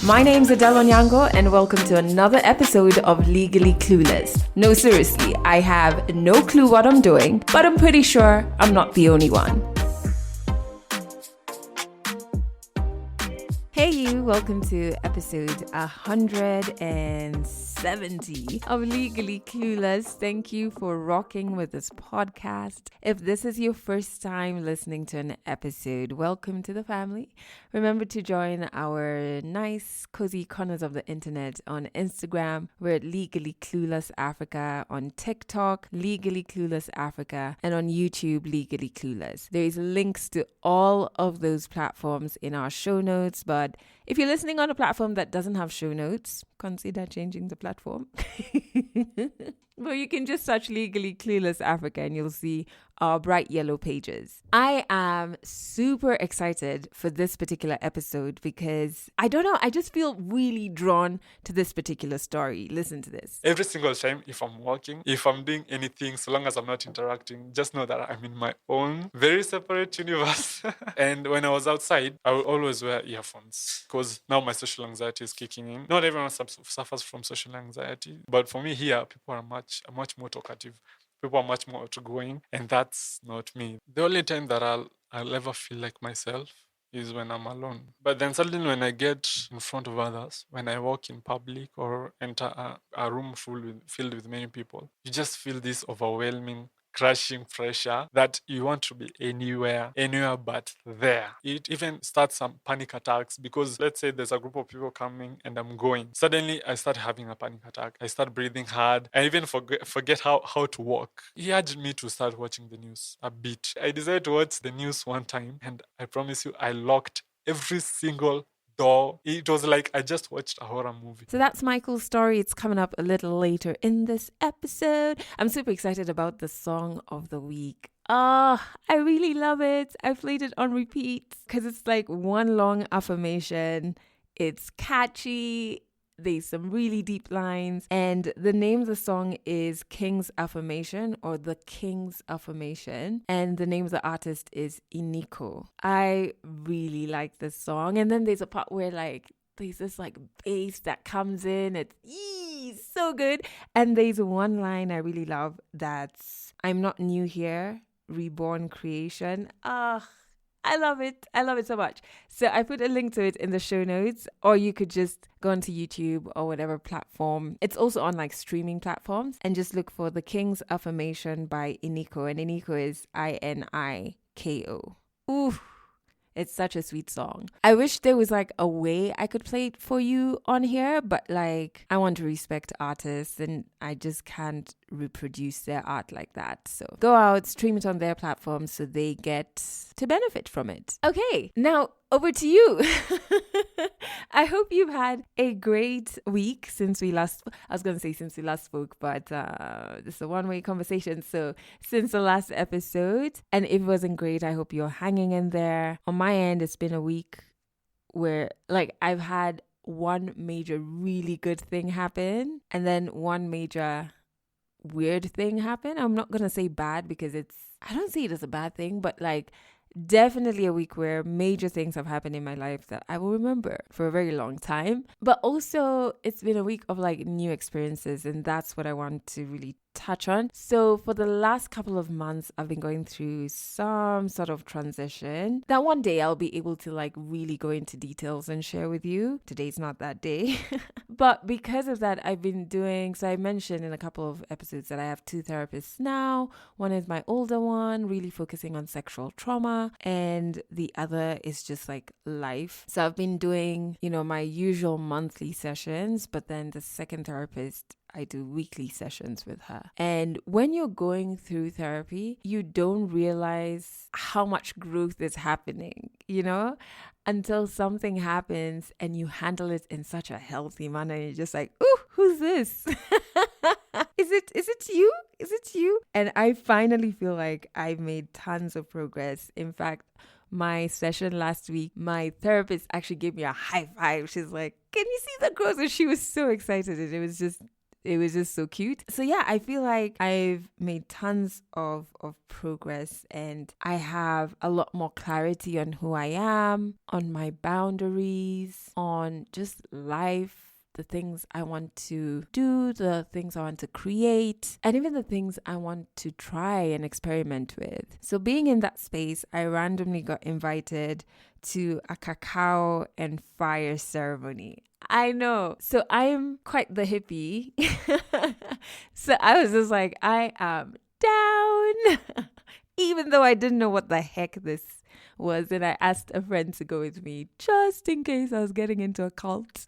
My name's Adele Onyango and welcome to another episode of Legally Clueless. No, seriously, I have no clue what I'm doing, but I'm pretty sure I'm not the only one. Hey you, welcome to episode 170 of Legally Clueless. Thank you for rocking with this podcast. If this is your first time listening to an episode, welcome to the family. Remember to join our nice, cozy corners of the internet on Instagram. We're at Legally Clueless Africa, on TikTok, Legally Clueless Africa, and on YouTube, Legally Clueless. There's links to all of those platforms in our show notes, but if you're listening on a platform that doesn't have show notes, consider changing the platform. Well, you can just search Legally Clueless Africa and you'll see our bright yellow pages. I am super excited for this particular episode because, I don't know, I just feel really drawn to this particular story. Listen to this. Every single time, if I'm working, if I'm doing anything, so long as I'm not interacting, just know that I'm in my own very separate universe. And when I was outside, I will always wear earphones because now my social anxiety is kicking in. Not everyone suffers from social anxiety, but for me here, people are much more talkative. People are much more outgoing, and that's not me. The only time that I'll ever feel like myself is when I'm alone. But then suddenly when I get in front of others, when I walk in public or enter a room filled with many people, you just feel this overwhelming, crushing pressure that you want to be anywhere but there. It even starts some panic attacks because let's say there's a group of people coming and I'm going. Suddenly I start having a panic attack. I start breathing hard. I even forget how to walk. He urged me to start watching the news a bit. I decided to watch the news one time and I promise you I locked every single door. It was like I just watched a horror movie. So that's Michael's story. It's coming up a little later in this episode. I'm super excited about the song of the week. I really love it. I played it on repeat because it's like one long affirmation. It's catchy. There's some really deep lines. And the name of the song is King's Affirmation or The King's Affirmation. And the name of the artist is Iniko. I really like this song. And then there's a part where there's this bass that comes in. It's so good. And there's one line I really love that's I'm not new here, reborn creation. I love it. I love it so much. So I put a link to it in the show notes, or you could just go onto YouTube or whatever platform. It's also on streaming platforms and just look for The King's Affirmation by Iniko. And Iniko is Iniko. Ooh. It's such a sweet song. I wish there was a way I could play it for you on here, but I want to respect artists and I just can't reproduce their art like that. So go out, stream it on their platform so they get to benefit from it. Okay, now over to you. I hope you've had a great week since we last spoke, but this is a one-way conversation. So since the last episode, and if it wasn't great, I hope you're hanging in there. On my end, it's been a week where I've had one major really good thing happen and then one major weird thing happen. I'm not going to say bad because I don't see it as a bad thing, but definitely a week where major things have happened in my life that I will remember for a very long time. But also it's been a week of new experiences, and that's what I want to really touch on. So for the last couple of months, I've been going through some sort of transition that one day I'll be able to really go into details and share with you. Today's not that day. But because of that, I've been doing, so I mentioned in a couple of episodes that I have two therapists now. One is my older one, really focusing on sexual trauma, and the other is just life. So I've been doing, my usual monthly sessions, but then the second therapist, I do weekly sessions with her. And when you're going through therapy, you don't realize how much growth is happening, until something happens and you handle it in such a healthy manner. You're just ooh, who's this? Is it you? Is it you? And I finally feel like I've made tons of progress. In fact, my session last week, my therapist actually gave me a high five. She's like, can you see the growth? And she was so excited. And it was just it was just so cute. So yeah, I feel like I've made tons of progress, and I have a lot more clarity on who I am, on my boundaries, on just life, the things I want to do, the things I want to create, and even the things I want to try and experiment with. So being in that space, I randomly got invited to a cacao and fire ceremony. I know. So I'm quite the hippie. So I was just like, I am down. Even though I didn't know what the heck this was. And I asked a friend to go with me just in case I was getting into a cult.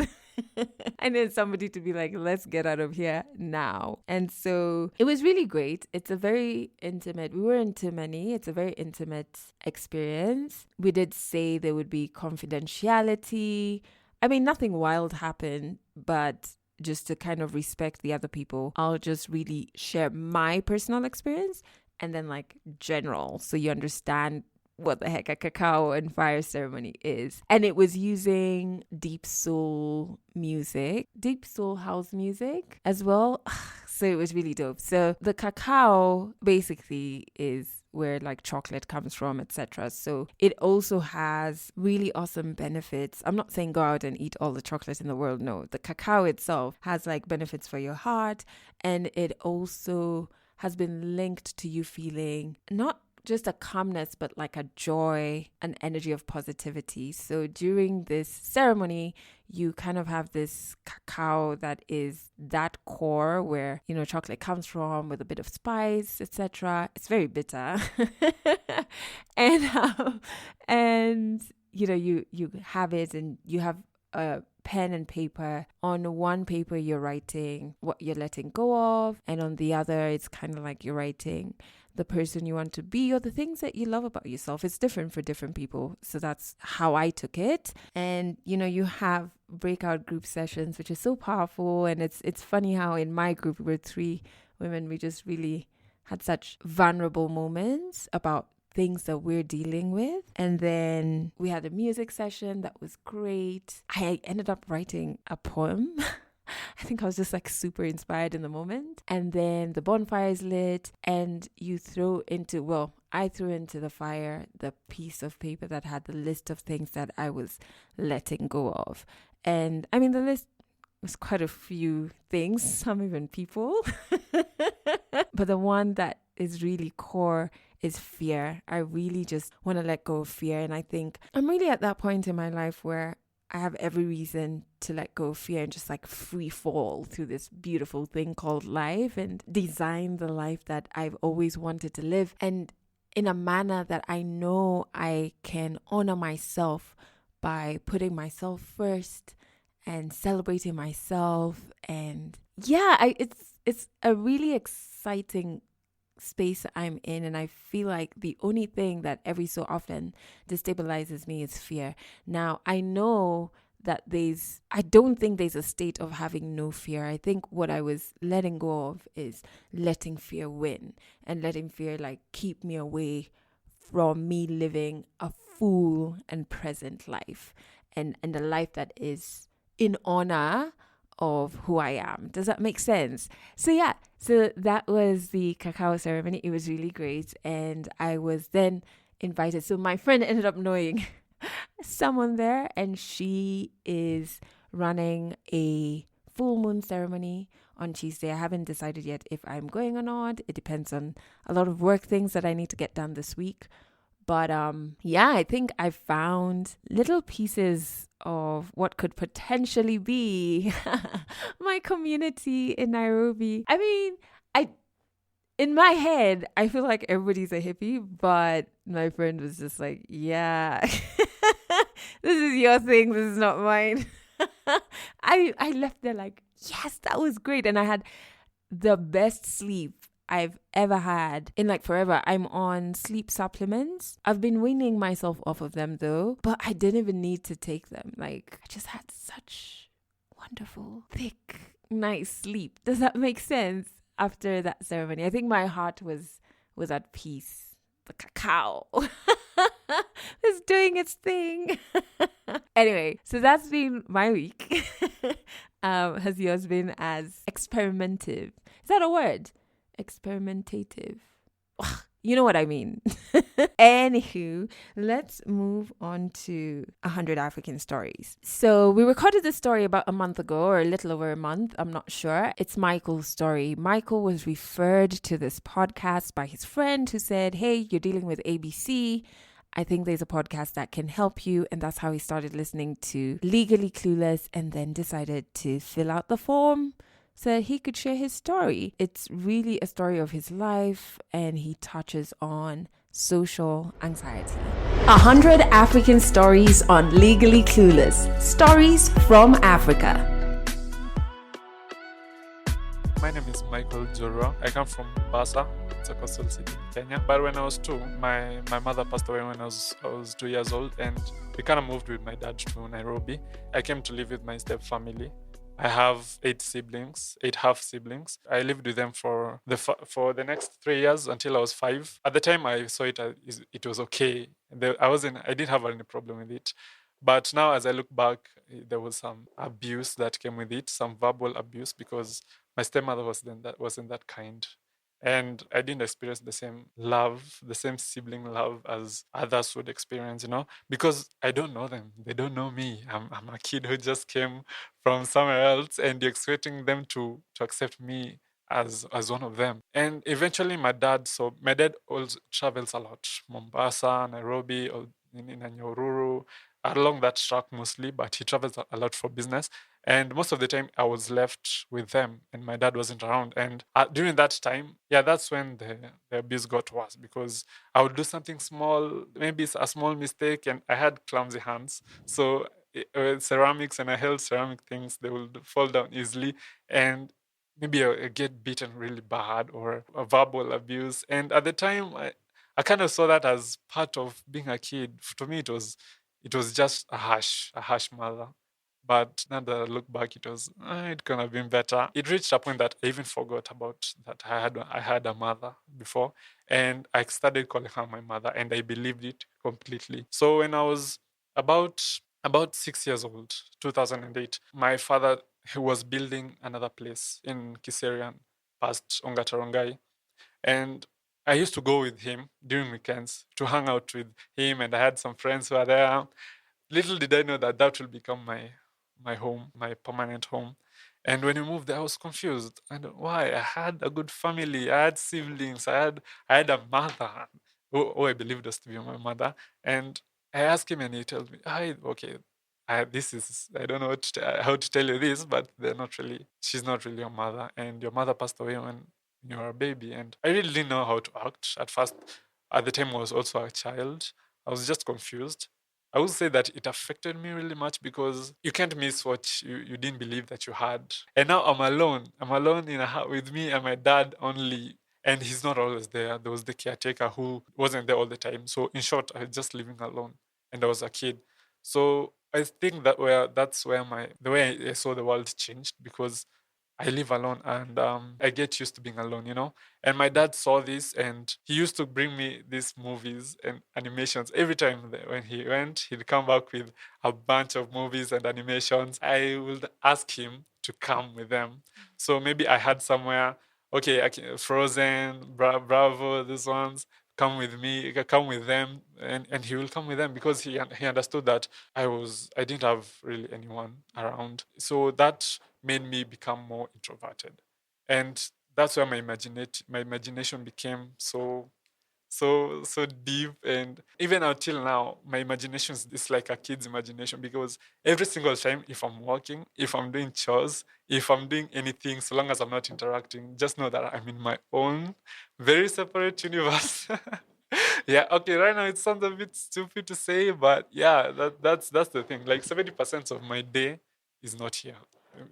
I needed somebody to be like, let's get out of here now. And so it was really great. It's a very intimate, we weren't too many. It's a very intimate experience. We did say there would be confidentiality. I mean, nothing wild happened, but just to kind of respect the other people, I'll just really share my personal experience and then like general, so you understand what the heck a cacao and fire ceremony is. And it was using deep soul music, deep soul house music as well. So it was really dope. So the cacao basically is where like chocolate comes from, etc. So it also has really awesome benefits. I'm not saying go out and eat all the chocolate in the world. No, the cacao itself has like benefits for your heart, and it also has been linked to you feeling not just a calmness, but like a joy, an energy of positivity. So during this ceremony, you kind of have this cacao that is that core where, you know, chocolate comes from with a bit of spice, etc. It's very bitter. and you know, you have it, and you have a pen and paper. On one paper, you're writing what you're letting go of, and on the other, it's kind of like you're writing the person you want to be or the things that you love about yourself. It's different for different people. So that's how I took it. And, you know, you have breakout group sessions, which is so powerful. And it's funny how in my group, we were 3 women, we just really had such vulnerable moments about things that we're dealing with. And then we had a music session that was great. I ended up writing a poem. I think I was just like super inspired in the moment. And then the bonfire is lit, and you throw into, well, I threw into the fire the piece of paper that had the list of things that I was letting go of. And I mean, the list was quite a few things, some even people. But the one that is really core is fear. I really just want to let go of fear. And I think I'm really at that point in my life where I have every reason to let go of fear and just like free fall through this beautiful thing called life and design the life that I've always wanted to live, and in a manner that I know I can honor myself by putting myself first and celebrating myself. And yeah, it's a really exciting space I'm in, and I feel like the only thing that every so often destabilizes me is fear. Now I know that I don't think there's a state of having no fear. I think what I was letting go of is letting fear win, and letting fear like keep me away from me living a full and present life, and a life that is in honor of who I am. Does that make sense? So yeah, so that was the cacao ceremony. It was really great, and I was then invited. So my friend ended up knowing someone there, and she is running a full moon ceremony on Tuesday. I haven't decided yet if I'm going or not. It depends on a lot of work things that I need to get done this week. But yeah, I think I found little pieces of what could potentially be my community in Nairobi. I mean, in my head, I feel like everybody's a hippie, but my friend was just like, yeah, this is your thing, this is not mine. I left there like, yes, that was great. And I had the best sleep I've ever had in like forever. I'm on sleep supplements. I've been weaning myself off of them though, but I didn't even need to take them. Like, I just had such wonderful, thick, nice sleep. Does that make sense? After that ceremony, I think my heart was at peace. The cacao is doing its thing. Anyway, so that's been my week. has yours been as experimentative? Is that a word? Experimentative. You know what I mean. Anywho, let's move on to 100 African stories. So we recorded this story about a month ago, or a little over a month. I'm not sure. It's Michael's story. Michael was referred to this podcast by his friend who said, "Hey, you're dealing with ABC. I think there's a podcast that can help you." And that's how he started listening to Legally Clueless and then decided to fill out the form so that he could share his story. It's really a story of his life, and he touches on social anxiety. 100 African stories on Legally Clueless. Stories from Africa. My name is Michael Joro. I come from Mombasa. It's a coastal city in Kenya. But when I was 2, my mother passed away when I was 2 years old, and we kind of moved with my dad to Nairobi. I came to live with my step family. I have 8 siblings, 8 half siblings. I lived with them for the next 3 years until I was 5. At the time, I saw it was okay. I didn't have any problem with it. But now, as I look back, there was some abuse that came with it, some verbal abuse, because my stepmother wasn't that kind. And I didn't experience the same love, the same sibling love as others would experience, because I don't know them. They don't know me. I'm a kid who just came from somewhere else, and you're expecting them to accept me as one of them. And eventually my dad also travels a lot. Mombasa, Nairobi, or in Nyahururu, along that track mostly, but he travels a lot for business. And most of the time I was left with them and my dad wasn't around. And during that time, that's when the abuse got worse, because I would do something small, maybe it's a small mistake, and I had clumsy hands. So ceramics, and I held ceramic things, they would fall down easily. And maybe I get beaten really bad, or a verbal abuse. And at the time, I kind of saw that as part of being a kid. To me, it was just a harsh mother. But now that I look back, it could have been better. It reached a point that I even forgot about that I had a mother before, and I started calling her my mother, and I believed it completely. So when I was about 6 years old, 2008, my father, he was building another place in Kiserian, past Ongatarongai, and I used to go with him during weekends to hang out with him, and I had some friends who were there. Little did I know that that will become my home, my permanent home. And when we moved there, I was confused. I don't know why. I had a good family. I had siblings. I had a mother who I believed was to be my mother. And I asked him, and he told me, okay, I don't know how to tell you this, but she's not really your mother. And your mother passed away when you were a baby. And I really didn't know how to act at first. At the time, I was also a child. I was just confused. I would say that it affected me really much, because you can't miss what you didn't believe that you had. And now I'm alone. I'm alone in a house with me and my dad only. And he's not always there. There was the caretaker who wasn't there all the time. So in short, I was just living alone, and I was a kid. So I think that's where the way I saw the world changed, because I live alone, and I get used to being alone. And my dad saw this, and he used to bring me these movies and animations every time when he went. He'd come back with a bunch of movies and animations. I would ask him to come with them. So maybe I had somewhere, okay, Frozen, Bravo, these ones. Come with me, come with them, and he will come with them, because he understood that I didn't have really anyone around. So that made me become more introverted, and that's where my imagination became so deep. And even until now, my imagination is like a kid's imagination, because every single time, if I'm walking, if I'm doing chores, if I'm doing anything, so long as I'm not interacting, just know that I'm in my own very separate universe. Yeah, okay, right now it sounds a bit stupid to say, but yeah, that's the thing. Like 70% of my day is not here.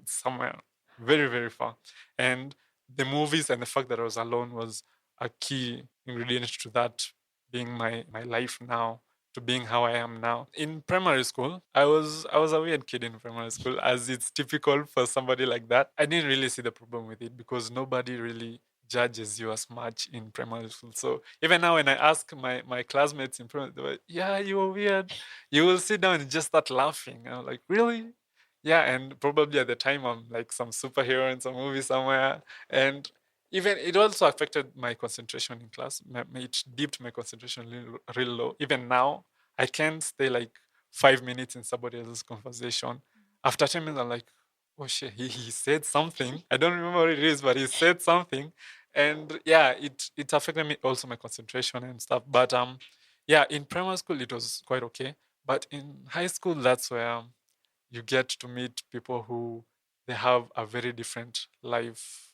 It's somewhere very, very far. And the movies and the fact that I was alone was a key ingredient to that being my life now, to being how I am now. In primary school, I was a weird kid in primary school, as it's typical for somebody like that. I didn't really see the problem with it, because nobody really judges you as much in primary school. So even now, when I ask my classmates in primary, they're like, "Yeah, you were weird." You will sit down and just start laughing. I'm like, "Really? Yeah, and probably at the time I'm like some superhero in some movie somewhere. And even it also affected my concentration in class. It dipped my concentration real low. Even now, I can't stay like 5 minutes in somebody else's conversation. After 10 minutes, I'm like, oh shit, he said something. I don't remember what it is, but he said something. And yeah, it affected me also my concentration and stuff. But yeah, in primary school it was quite okay. But in high school, that's where you get to meet people who they have a very different life.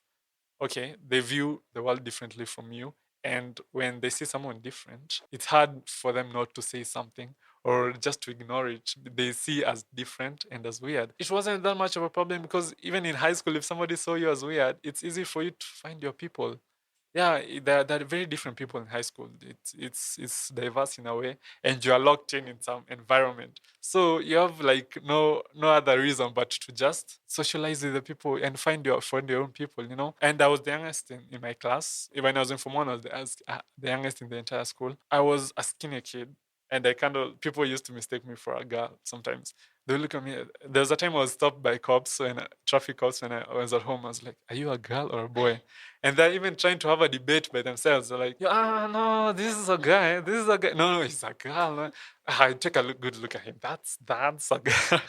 Okay, they view the world differently from you. And when they see someone different, it's hard for them not to say something or just to ignore it. They see as different and as weird. It wasn't that much of a problem because even in high school, if somebody saw you as weird, it's easy for you to find your people. Yeah, there are very different people in high school. It's diverse in a way, and you are locked in some environment. So you have like no other reason but to just socialize with the people and find your own people, you know. And I was the youngest in my class. When I was in Form 1, I was the youngest in the entire school. I was a skinny kid, and I kind of people used to mistake me for a girl sometimes. They would look at me. There was a time I was stopped by cops when traffic cops when I was at home. I was like, "Are you a girl or a boy?" And they're even trying to have a debate by themselves. They're like, no, this is a guy. This is a guy. No, he's a girl. No. I take a good look at him. That's a girl.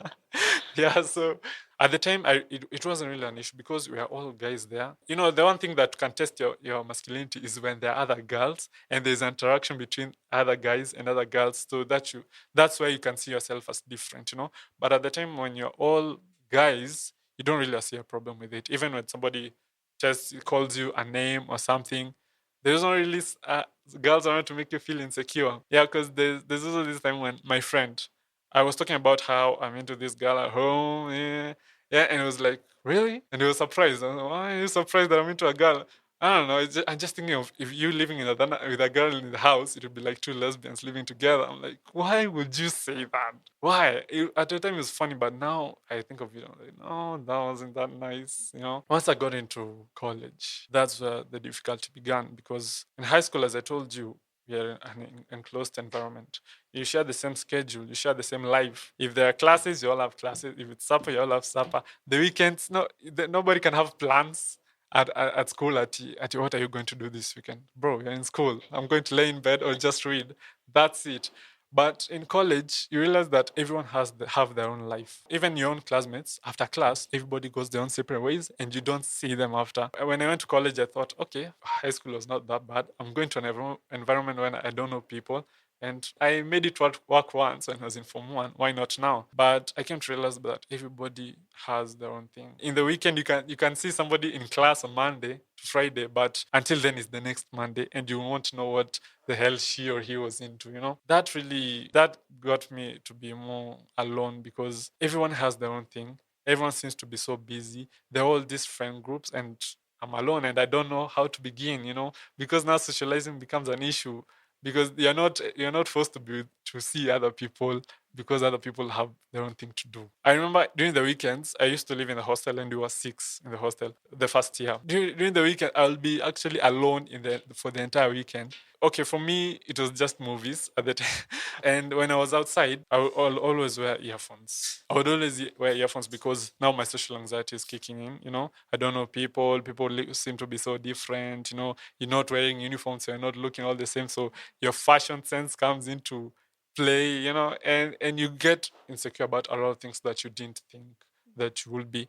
Yeah. So at the time, it wasn't really an issue because we are all guys there. You know, the one thing that can test your masculinity is when there are other girls and there's interaction between other guys and other girls. So that's where you can see yourself as different. You know. But at the time when you're all guys, you don't really see a problem with it. Even when somebody just calls you a name or something, there's not really girls around to make you feel insecure. Yeah, because there's also this time when my friend, I was talking about how I'm into this girl at home. Yeah, yeah, and it was like, really? And he was surprised. I was like, why are you surprised that I'm into a girl? I don't know. I'm just thinking of if you living in with a girl in the house, it would be like two lesbians living together. I'm like, why would you say that? Why? At the time it was funny, but now I think of it, I'm like, no, that wasn't that nice. You know. Once I got into college, that's where the difficulty began because in high school, as I told you, we are in an enclosed environment. You share the same schedule, you share the same life. If there are classes, you all have classes. If it's supper, you all have supper. The weekends, nobody can have plans at school at what are you going to do this weekend? Bro, you're in school. I'm going to lay in bed or just read. That's it. But in college, you realize that everyone have their own life. Even your own classmates, after class, everybody goes their own separate ways and you don't see them after. When I went to college, I thought, okay, high school was not that bad. I'm going to an environment when I don't know people. And I made it work once when I was in Form 1. Why not now? But I came to realize that everybody has their own thing. In the weekend, you can see somebody in class on Monday to Friday, but until then it's the next Monday, and you won't know what the hell she or he was into. You know, that got me to be more alone because everyone has their own thing. Everyone seems to be so busy. They're all these friend groups, and I'm alone, and I don't know how to begin. You know, because now socializing becomes an issue because you're not forced to see other people because other people have their own thing to do. I remember during the weekends, I used to live in a hostel and we were six in the hostel the first year. During the weekend, I'll be actually alone for the entire weekend. Okay, for me, it was just movies at the time. And when I was outside, I'll always wear earphones. I would always wear earphones because now my social anxiety is kicking in. You know, I don't know people. People seem to be so different. You know, you're not wearing uniforms, so you're not looking all the same. So your fashion sense comes into play, you know, and you get insecure about a lot of things that you didn't think that you would be.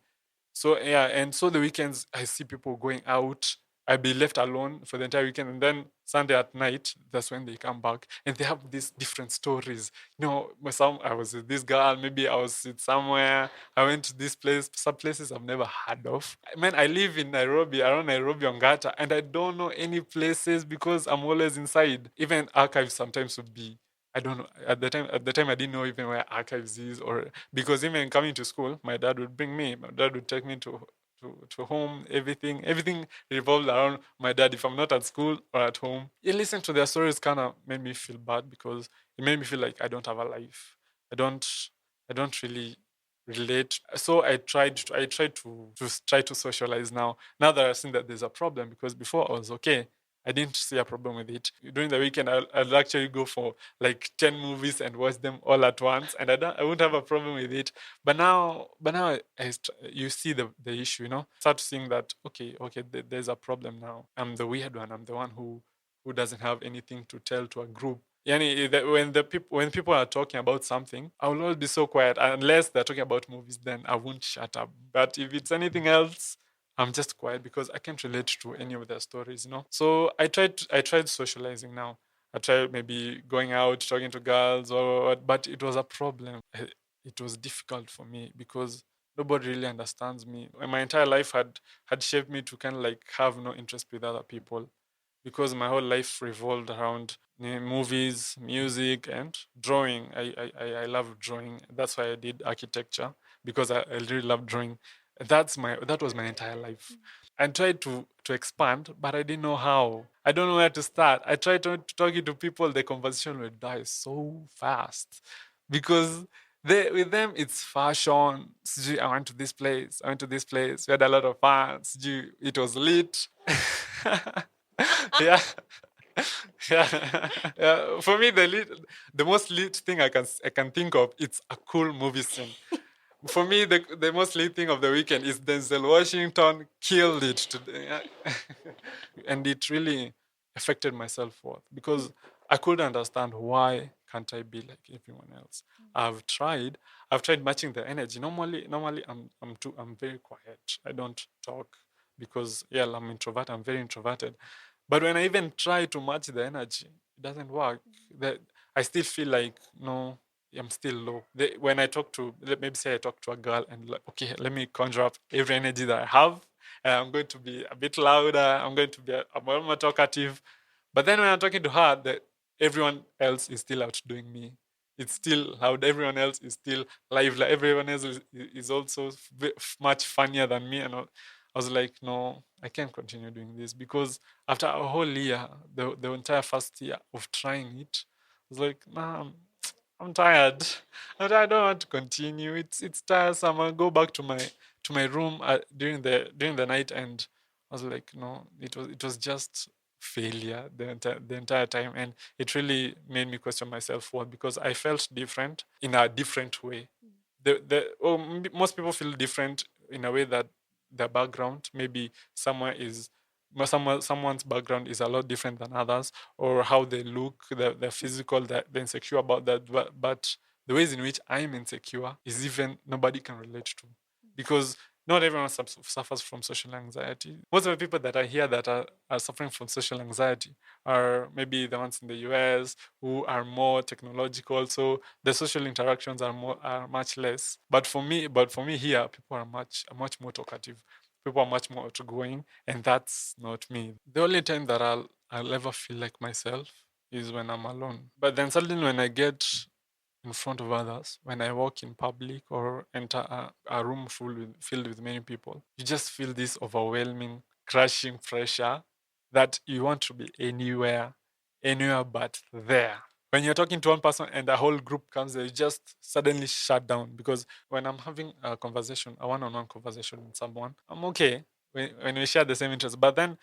So yeah, and so the weekends I see people going out. I be left alone for the entire weekend, and then Sunday at night, that's when they come back, and they have these different stories. You know, some I was with this girl, maybe I was with somewhere. I went to this place, some places I've never heard of. Man, I live in Nairobi, around Nairobi Ongata, and I don't know any places because I'm always inside. Even archives sometimes would be. I don't know. At the time, I didn't know even where archives is, or because even coming to school, my dad would bring me. My dad would take me to home. Everything revolved around my dad. If I'm not at school or at home, you listen to their stories. Kind of made me feel bad because it made me feel like I don't have a life. I don't. I don't really relate. So I tried to try to socialize now. Now that I've seen that there's a problem because before I was okay. I didn't see a problem with it. During the weekend, I'll actually go for like 10 movies and watch them all at once, and I won't have a problem with it. But now, you see the issue. Start seeing that okay, there's a problem now. I'm the weird one. I'm the one who doesn't have anything to tell to a group. Yani, when people are talking about something, I will always be so quiet unless they're talking about movies. Then I won't shut up. But if it's anything else, I'm just quiet because I can't relate to any of their stories. So I tried socializing now. I tried maybe going out, talking to girls, but it was a problem. It was difficult for me because nobody really understands me. And my entire life had shaped me to kind of like have no interest with other people because my whole life revolved around movies, music, and drawing. I love drawing. That's why I did architecture because I really love drawing. That was my entire life. I tried to expand, but I didn't know how. I don't know where to start. I tried to talking to people, the conversation will die so fast because with them it's fashion. I went to this place. I went to this place. We had a lot of fun. It was lit. Yeah. Yeah. For me, the most lit thing I can think of, it's a cool movie scene. For me, the most lit thing of the weekend is Denzel Washington killed it today. And it really affected my self-worth because I couldn't understand why can't I be like everyone else. I've tried. I've tried matching the energy. Normally I'm very quiet. I don't talk because yeah, I'm introvert. I'm very introverted. But when I even try to match the energy, it doesn't work. I still feel like no, I'm still low. When I talk to, maybe say I talk to a girl and like, okay, let me conjure up every energy that I have. And I'm going to be a bit louder. I'm going to be a more talkative. But then when I'm talking to her, everyone else is still outdoing me. It's still loud. Everyone else is still lively. Everyone else is also much funnier than me. And I was like, no, I can't continue doing this because after a whole year, the entire first year of trying it, I was like, nah, I'm tired. I don't want to continue. It's tiresome. I'll go back to my room during the night, and I was like, no, it was just failure the entire time, and it really made me question myself worth because I felt different in a different way. Most people feel different in a way that their background maybe somewhere is someone's background is a lot different than others, or how they look, the physical, they're insecure about that. But the ways in which I'm insecure is even nobody can relate to because not everyone suffers from social anxiety. Most of the people that I hear that are suffering from social anxiety are maybe the ones in the US who are more technological, so the social interactions are much less. But for me here, people are much more talkative. People are much more outgoing, and that's not me. The only time that I'll ever feel like myself is when I'm alone. But then suddenly when I get in front of others, when I walk in public or enter a room filled with many people, you just feel this overwhelming, crushing pressure that you want to be anywhere but there. When you're talking to one person and the whole group comes there, you just suddenly shut down because when I'm having a one-on-one conversation with someone, I'm okay when we share the same interests. But then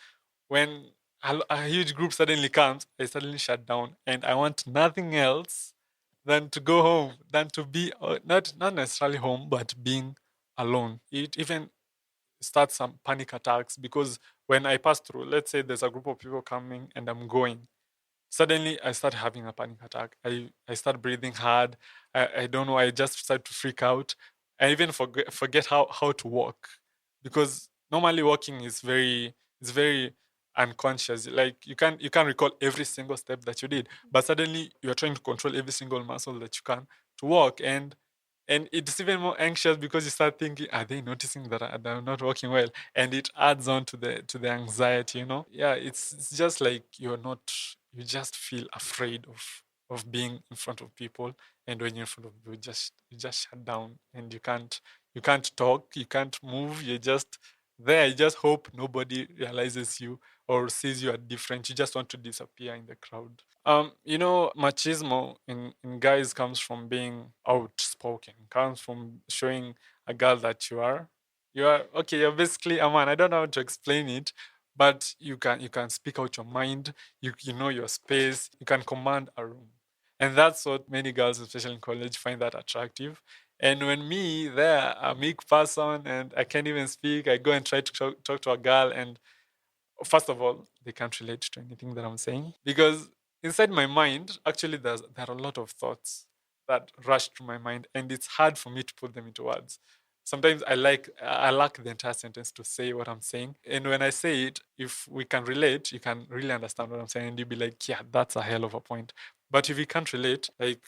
when a huge group suddenly comes, I suddenly shut down and I want nothing else than to go home, than to be not necessarily home, but being alone. It even starts some panic attacks because when I pass through, let's say there's a group of people coming and I'm going, suddenly I start having a panic attack. I start breathing hard. I don't know. I just start to freak out. I even forget how to walk because normally walking is very unconscious. Like you can't recall every single step that you did, but suddenly you're trying to control every single muscle that you can to walk, and it's even more anxious because you start thinking, are they noticing that I'm not walking well? And it adds on to the anxiety. Yeah, it's just like you just feel afraid of being in front of people, and when you're in front of people, you just shut down, and you can't talk, you can't move, you're just there. You just hope nobody realizes you or sees you are different. You just want to disappear in the crowd. Machismo in guys comes from being outspoken, comes from showing a girl that you are okay, you're basically a man. I don't know how to explain it, but you can speak out your mind. You know your space. You can command a room, and that's what many girls, especially in college, find that attractive. And when me, there, a meek person, and I can't even speak, I go and try to talk to a girl, and first of all, they can't relate to anything that I'm saying because inside my mind, actually, there are a lot of thoughts that rush through my mind, and it's hard for me to put them into words. Sometimes I lack the entire sentence to say what I'm saying, and when I say it, if we can relate, you can really understand what I'm saying, and you'll be like, yeah, that's a hell of a point. But if you can't relate, like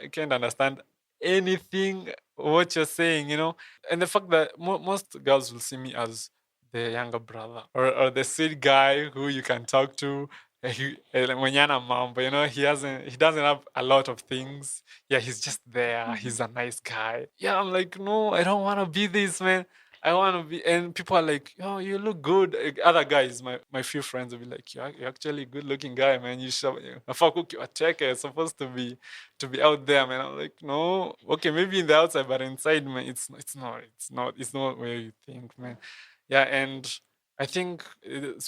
I can't understand anything what you're saying, and the fact that most girls will see me as the younger brother or the sweet guy who you can talk to. When you're a mom, but he doesn't have a lot of things. Yeah, he's just there. He's a nice guy. Yeah, I'm like, no, I don't want to be this, man. I want to be, and people are like, oh, you look good. Other guys, my few friends will be like, you're actually a good looking guy, man. You should, you're supposed to be out there, man. I'm like, no, okay, maybe in the outside, but inside, man, it's not where you think, man. Yeah, and I think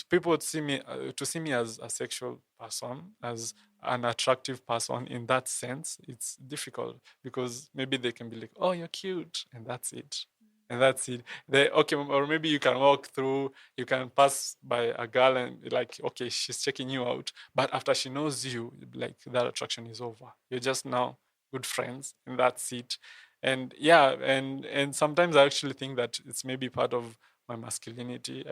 people would see me to see me as a sexual person, as an attractive person in that sense. It's difficult because maybe they can be like, "Oh, you're cute," and that's it. And that's it. They okay, or maybe you can walk through, you can pass by a girl and like, okay, she's checking you out, but after she knows you, like that attraction is over. You're just now good friends, and that's it. And yeah, and sometimes I actually think that it's maybe part of my masculinity.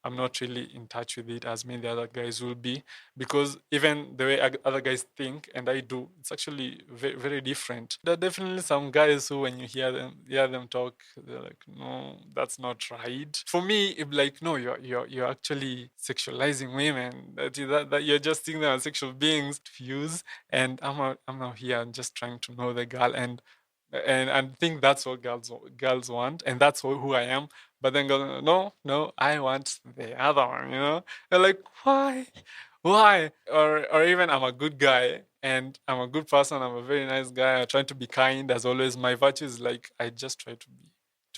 I'm not really in touch with it as many other guys will be, because even the way other guys think and I do, it's actually very, very different. There are definitely some guys who, when you hear them talk, they're like, no, that's not right. For me, it's like, no, you're actually sexualizing women. That you're just seeing them as sexual beings to use, and I'm not here. I'm just trying to know the girl, and I think that's what girls want, and that's who I am. But then go, no, no, I want the other one. They're like, why? Or even I'm a good guy and I'm a good person. I'm a very nice guy. I try to be kind as always. My virtue is like I just try to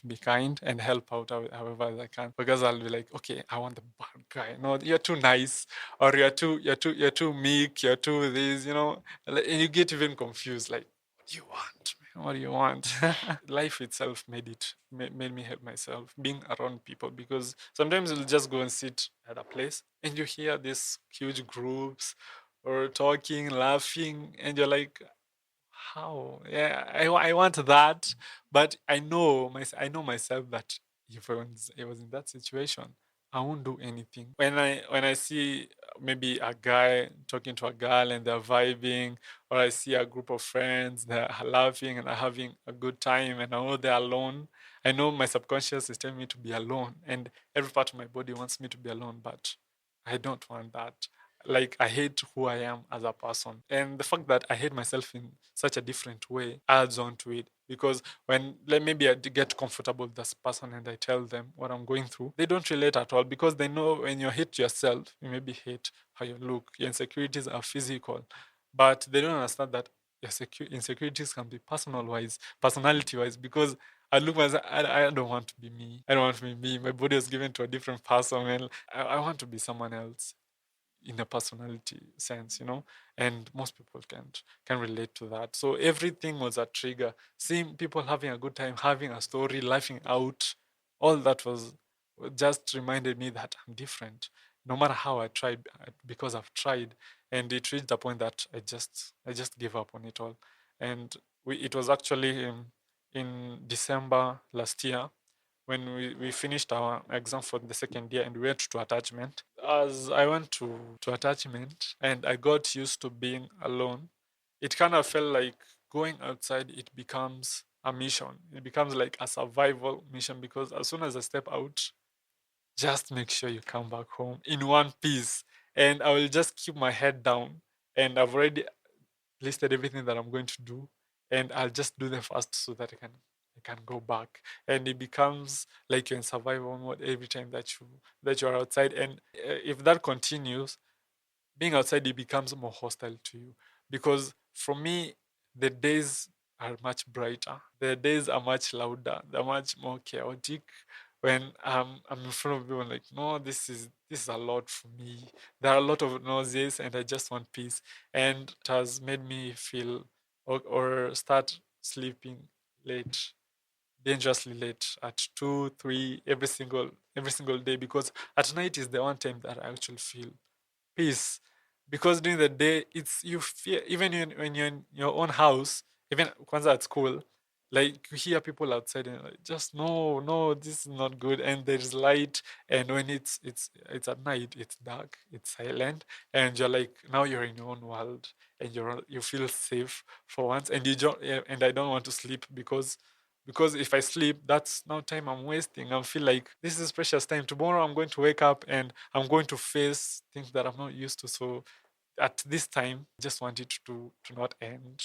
be kind and help out however I can, because I'll be like, okay, I want the bad guy. No, you're too nice, or you're too meek, you're too this, and you get even confused. Like, what do you want? Man? What do you want? Life itself made me help myself being around people, because sometimes you'll just go and sit at a place and you hear these huge groups or talking, laughing, and you're like, how? Yeah, I want that, but I know myself that if I was in that situation, I won't do anything. When I see maybe a guy talking to a girl and they're vibing, or I see a group of friends that are laughing and are having a good time, and I know they're alone, I know my subconscious is telling me to be alone, and every part of my body wants me to be alone, but I don't want that. Like, I hate who I am as a person, and the fact that I hate myself in such a different way adds on to it, because when, like, maybe I get comfortable with this person and I tell them what I'm going through, they don't relate at all, because they know when you hate yourself, you maybe hate how you look. Your insecurities are physical, but they don't understand that your insecurities can be personality wise, because I look myself, I don't want to be me. I don't want to be me. My body was given to a different person, and I want to be someone else in a personality sense. And most people can relate to that. So everything was a trigger. Seeing people having a good time, having a story, laughing out, all that was just reminded me that I'm different. No matter how I tried, because I've tried, and it reached a point that I just gave up on it all. And it was actually in December last year when we finished our exam for the second year and we went to attachment. As I went to attachment and I got used to being alone, it kind of felt like going outside, it becomes a mission. It becomes like a survival mission, because as soon as I step out, just make sure you come back home in one piece. And I will just keep my head down. And I've already listed everything that I'm going to do, and I'll just do them fast so that I can go back. And it becomes like you're in survival mode every time that you're outside. And if that continues, being outside, it becomes more hostile to you, because for me, the days are much brighter. The days are much louder. They're much more chaotic. when I'm in front of people, I'm like, no, this is a lot for me. There are a lot of noises, and I just want peace. And it has made me feel or start sleeping late, dangerously late at 2, 3 every single day, because at night is the one time that I actually feel peace, because during the day it's you fear, even when you're in your own house, even kwanza at school, like you hear people outside and like, just no, no, this is not good, and there's light, and when it's at night, it's dark, it's silent, and you're like, now you're in your own world, and you feel safe for once, and you don't, yeah, and I don't want to sleep, because if I sleep, that's now time I'm wasting. I feel like this is precious time. Tomorrow I'm going to wake up and I'm going to face things that I'm not used to. So at this time, I just want it to not end,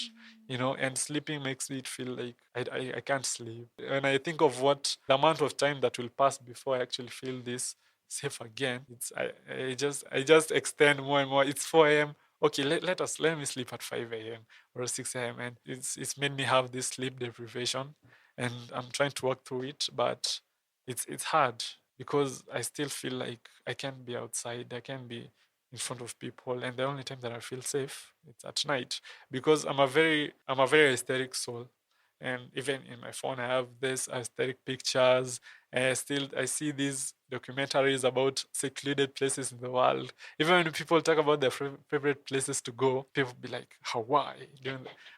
and sleeping makes it feel like I can't sleep. When I think of what the amount of time that will pass before I actually feel this safe again, I just extend more and more. It's 4 a.m. Okay, let me sleep at 5 a.m. or 6 a.m. And it's made me have this sleep deprivation, and I'm trying to work through it, but it's hard, because I still feel like I can't be outside, I can't be in front of people, and the only time that I feel safe, it's at night, because I'm a very aesthetic soul, and even in my phone I have this aesthetic pictures, and I see these documentaries about secluded places in the world. Even when people talk about their favorite places to go, people be like Hawaii,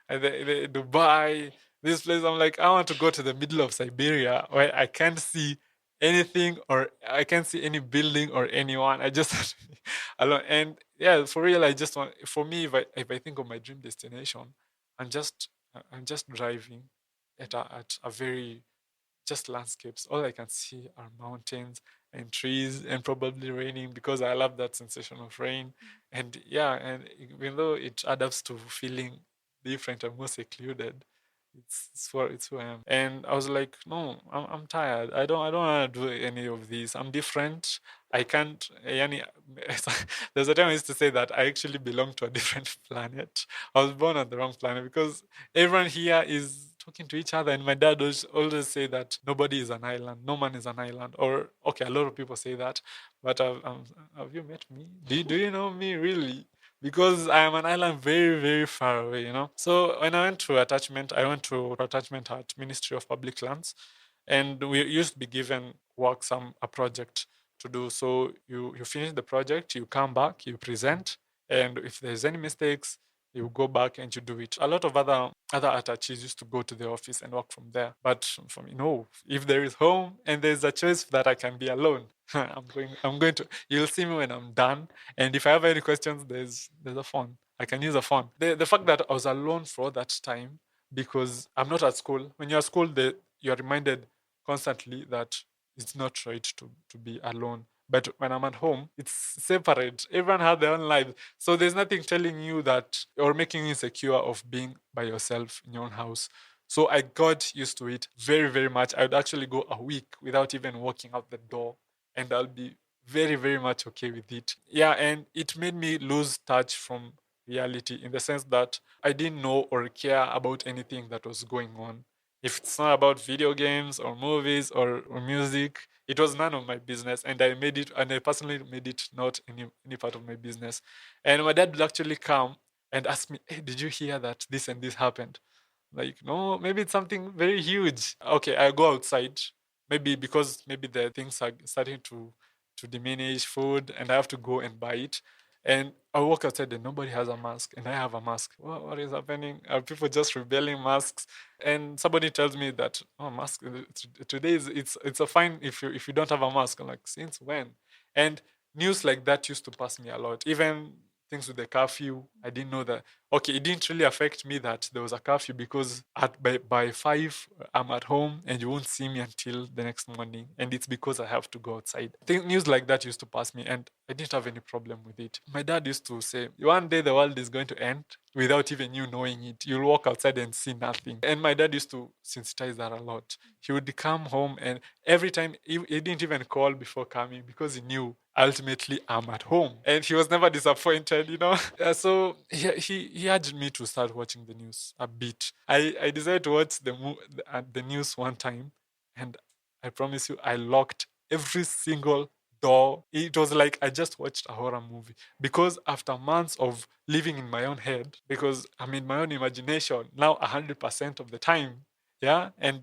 Dubai, this place. I'm like, I want to go to the middle of Siberia where I can't see anything, or I can't see any building or anyone. I just want to be alone. And yeah, for real, I just want, for me, if I think of my dream destination, I'm just driving at a very, just landscapes. All I can see are mountains and trees, and probably raining, because I love that sensation of rain. And yeah, and even though it adapts to feeling different and more secluded, it's who I am. And I was like, no, I'm tired. I don't want to do any of these. I'm different. I can't. Yani, there's a time I used to say that I actually belong to a different planet. I was born on the wrong planet, because everyone here is talking to each other, and my dad always say that nobody is an island, no man is an island. Or okay, a lot of people say that, but have you met me? Do you know me really? Because I am an island very, very far away. So when I went to attachment, I went to attachment at Ministry of Public Lands, and we used to be given work, a project to do. So you finish the project, you come back, you present, and if there's any mistakes, you go back and you do it. A lot of other attaches used to go to the office and work from there. But for me, no. If there is home and there's a choice that I can be alone, I'm going to. You'll see me when I'm done. And if I have any questions, there's a phone. I can use a phone. The fact that I was alone for all that time, because I'm not at school. When you're at school, you're reminded constantly that it's not right to be alone. But when I'm at home, it's separate. Everyone has their own lives. So there's nothing telling you that, or making you insecure of being by yourself in your own house. So I got used to it very, very much. I would actually go a week without even walking out the door, and I'll be very, very much okay with it. Yeah, and it made me lose touch from reality, in the sense that I didn't know or care about anything that was going on. If it's not about video games or movies or music, it was none of my business. And I personally made it not any part of my business. And my dad would actually come and ask me, hey, did you hear that this and this happened? Like, no, maybe it's something very huge. Okay, I go outside. Maybe because maybe the things are starting to diminish food, and I have to go and buy it. And I walk outside and nobody has a mask, and I have a mask. What is happening? Are people just rebelling masks? And somebody tells me that, oh, mask today it's a fine if you don't have a mask. I'm like, since when? And news like that used to pass me a lot. Even things with the curfew, I didn't know that. Okay, it didn't really affect me that there was a curfew, because by 5 I'm at home and you won't see me until the next morning, and it's because I have to go outside. I think news like that used to pass me, and I didn't have any problem with it. My dad used to say, one day the world is going to end without even you knowing it. You'll walk outside and see nothing. And my dad used to sensitize that a lot. He would come home, and every time he didn't even call before coming, because he knew ultimately I'm at home, and he was never disappointed. So he urged me to start watching the news a bit. I decided to watch the news one time, and I promise you, I locked every single door. It was like I just watched a horror movie. Because after months of living in my own head, because I'm in my own imagination now 100% of the time. Yeah, and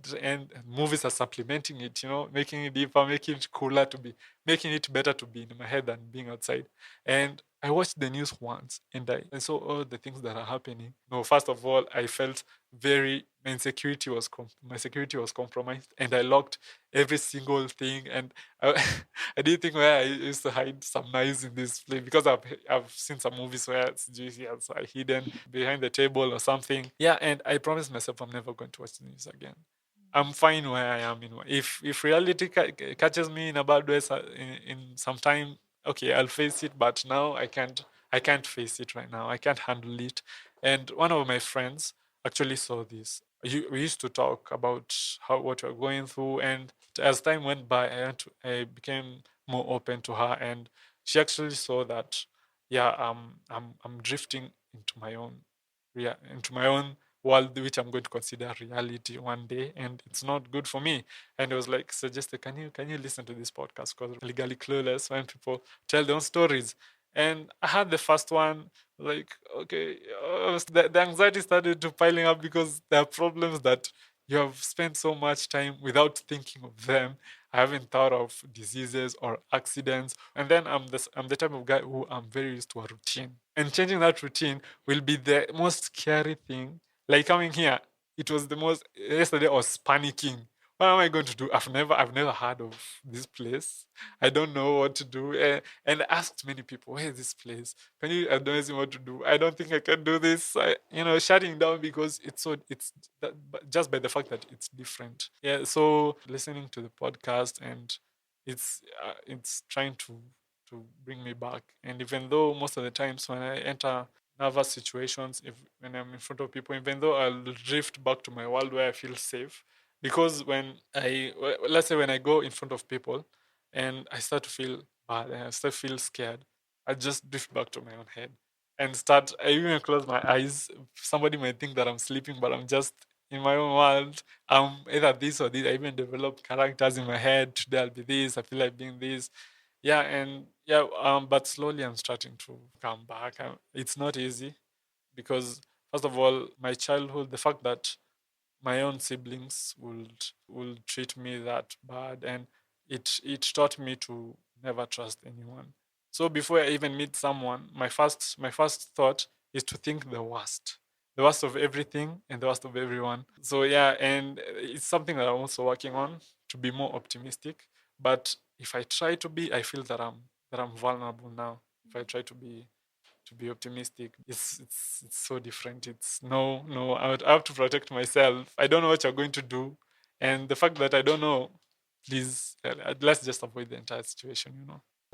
movies are supplementing it, making it deeper, making it cooler to be, making it better to be in my head than being outside. And I watched the news once, and I saw all the things that are happening. No, first of all, I felt very my security was compromised, and I locked every single thing. And I, I didn't think where I used to hide some knives in this place, because I've seen some movies where it's juicy, so I hidden behind the table or something. Yeah, and I promised myself I'm never going to watch the news again. I'm fine where I am. If reality catches me in a bad way in some time, okay, I'll face it. But now I can't face it right now. I can't handle it. And one of my friends actually saw this. We used to talk about what we're going through, and as time went by, I became more open to her, and she actually saw that, yeah, I'm drifting into my own world, which I'm going to consider reality one day, and it's not good for me. And it was like suggested, can you listen to this podcast called Legally Clueless, when people tell their own stories? And I had the first one, like, okay, the anxiety started to piling up, because there are problems that you have spent so much time without thinking of them. I haven't thought of diseases or accidents. And then I'm the type of guy who I'm very used to a routine. And changing that routine will be the most scary thing. Like coming here, it was the most. Yesterday I was panicking. What am I going to do? I've never heard of this place. I don't know what to do. And I asked many people, where is this place? Can you advise me what to do? I don't think I can do this. Shutting down, because just by the fact that it's different. Yeah. So listening to the podcast, and it's trying to bring me back. And even though most of the times when I enter nervous situations, if when I'm in front of people, even though I'll drift back to my world where I feel safe, because let's say when I go in front of people and I start to feel bad and I start to feel scared, I just drift back to my own head and I even close my eyes. Somebody might think that I'm sleeping, but I'm just in my own world. I'm either this or this. I even develop characters in my head. Today I'll be this. I feel like being this. Yeah, and yeah, but slowly I'm starting to come back. It's not easy, because first of all, my childhood, the fact that my own siblings would treat me that bad, and it taught me to never trust anyone. So before I even meet someone, my first thought is to think the worst of everything and the worst of everyone. So yeah, and it's something that I'm also working on, to be more optimistic. But if I try to be, I feel that I'm vulnerable now. If I try to be optimistic, it's so different. It's no, I have to protect myself. I don't know what you're going to do, and the fact that I don't know, please, let's just avoid the entire situation.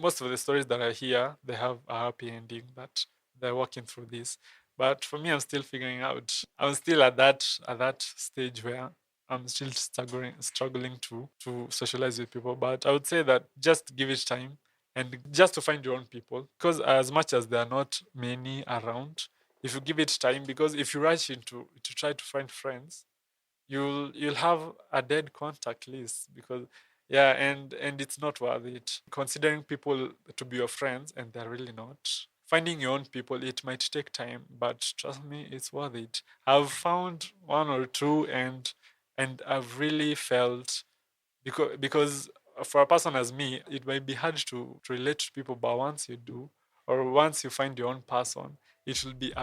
Most of the stories that I hear, they have a happy ending, that they're working through this. But for me, I'm still figuring out. I'm still at that stage where I'm still struggling to socialize with people. But I would say that just give it time, and just to find your own people, because as much as there are not many around, if you give it time, because if you rush into to try to find friends, you'll have a dead contact list, because yeah, and it's not worth it, considering people to be your friends and they're really not. Finding your own people, it might take time, but trust me, it's worth it. I've found one or two, and I've really felt, because for a person as me, it might be hard to relate to people, but once you do, or once you find your own person, it will be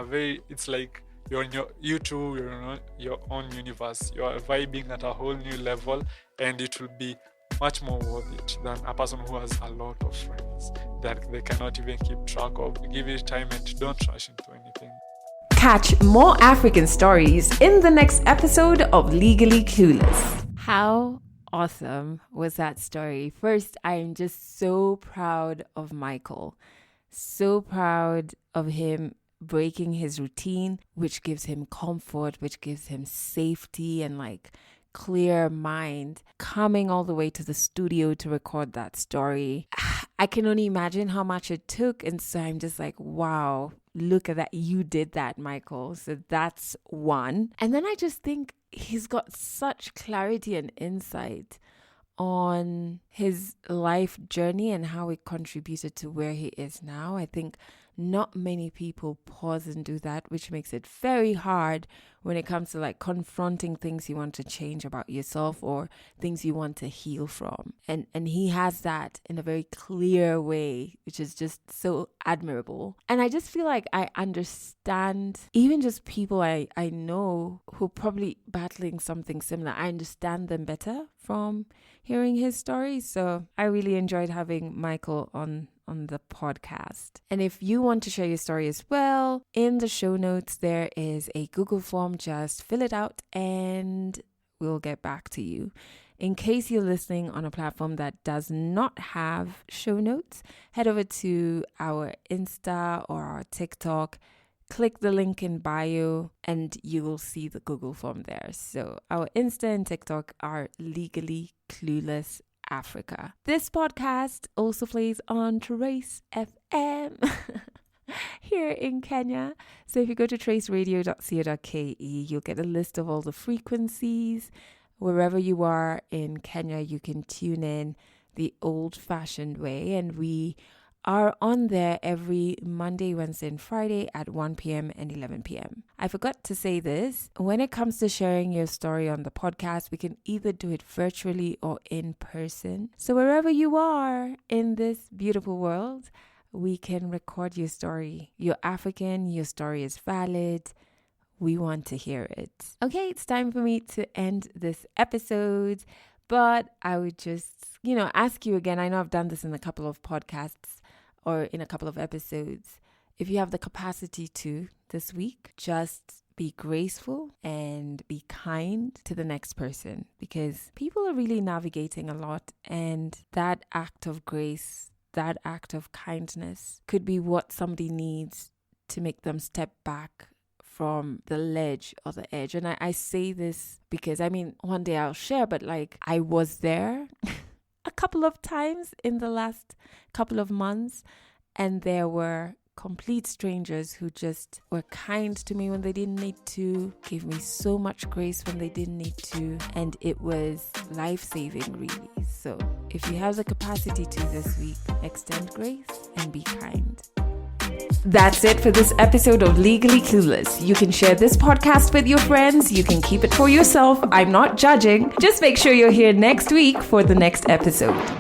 it's like you're in you two, you're in your own universe. You are vibing at a whole new level, and it will be much more worth it than a person who has a lot of friends that they cannot even keep track of. Give it time and don't rush into anything. Catch more African stories in the next episode of Legally Clueless. How awesome was that story? First, I'm just so proud of Michael. So proud of him breaking his routine, which gives him comfort, which gives him safety and clear mind, coming all the way to the studio to record that story. I can only imagine how much it took. And so I'm just like, wow, look at that. You did that, Michael. So that's one. And then I just think he's got such clarity and insight on his life journey and how it contributed to where he is now. I think not many people pause and do that, which makes it very hard when it comes to like confronting things you want to change about yourself or things you want to heal from. And he has that in a very clear way, which is just so admirable. And I just feel like I understand even just people I know who are probably battling something similar. I understand them better from hearing his story. So I really enjoyed having Michael on the podcast. And if you want to share your story as well, in the show notes there is a Google form. Just fill it out and we'll get back to you. In case you're listening on a platform that does not have show notes, head over to our Insta or our TikTok, click the link in bio and you will see the Google form there. So our Insta and TikTok are Legally Clueless Africa. This podcast also plays on Trace FM here in Kenya. So if you go to traceradio.co.ke, you'll get a list of all the frequencies. Wherever you are in Kenya, you can tune in the old-fashioned way. And we are on there every Monday, Wednesday, and Friday at 1 p.m. and 11 p.m. I forgot to say this. When it comes to sharing your story on the podcast, we can either do it virtually or in person. So wherever you are in this beautiful world, we can record your story. You're African, your story is valid. We want to hear it. Okay, it's time for me to end this episode, but I would just, ask you again. I know I've done this in a couple of podcasts or in a couple of episodes. If you have the capacity to this week, just be graceful and be kind to the next person, because people are really navigating a lot, and that act of grace, that act of kindness could be what somebody needs to make them step back from the ledge or the edge. And I say this because, one day I'll share, but I was there a couple of times in the last couple of months, and there were complete strangers who just were kind to me when they didn't need to, gave me so much grace when they didn't need to, and it was life-saving, really. So if you have the capacity to this week, extend grace and be kind. That's it for this episode of Legally Clueless. You can share this podcast with your friends. You can keep it for yourself. I'm not judging. Just make sure you're here next week for the next episode.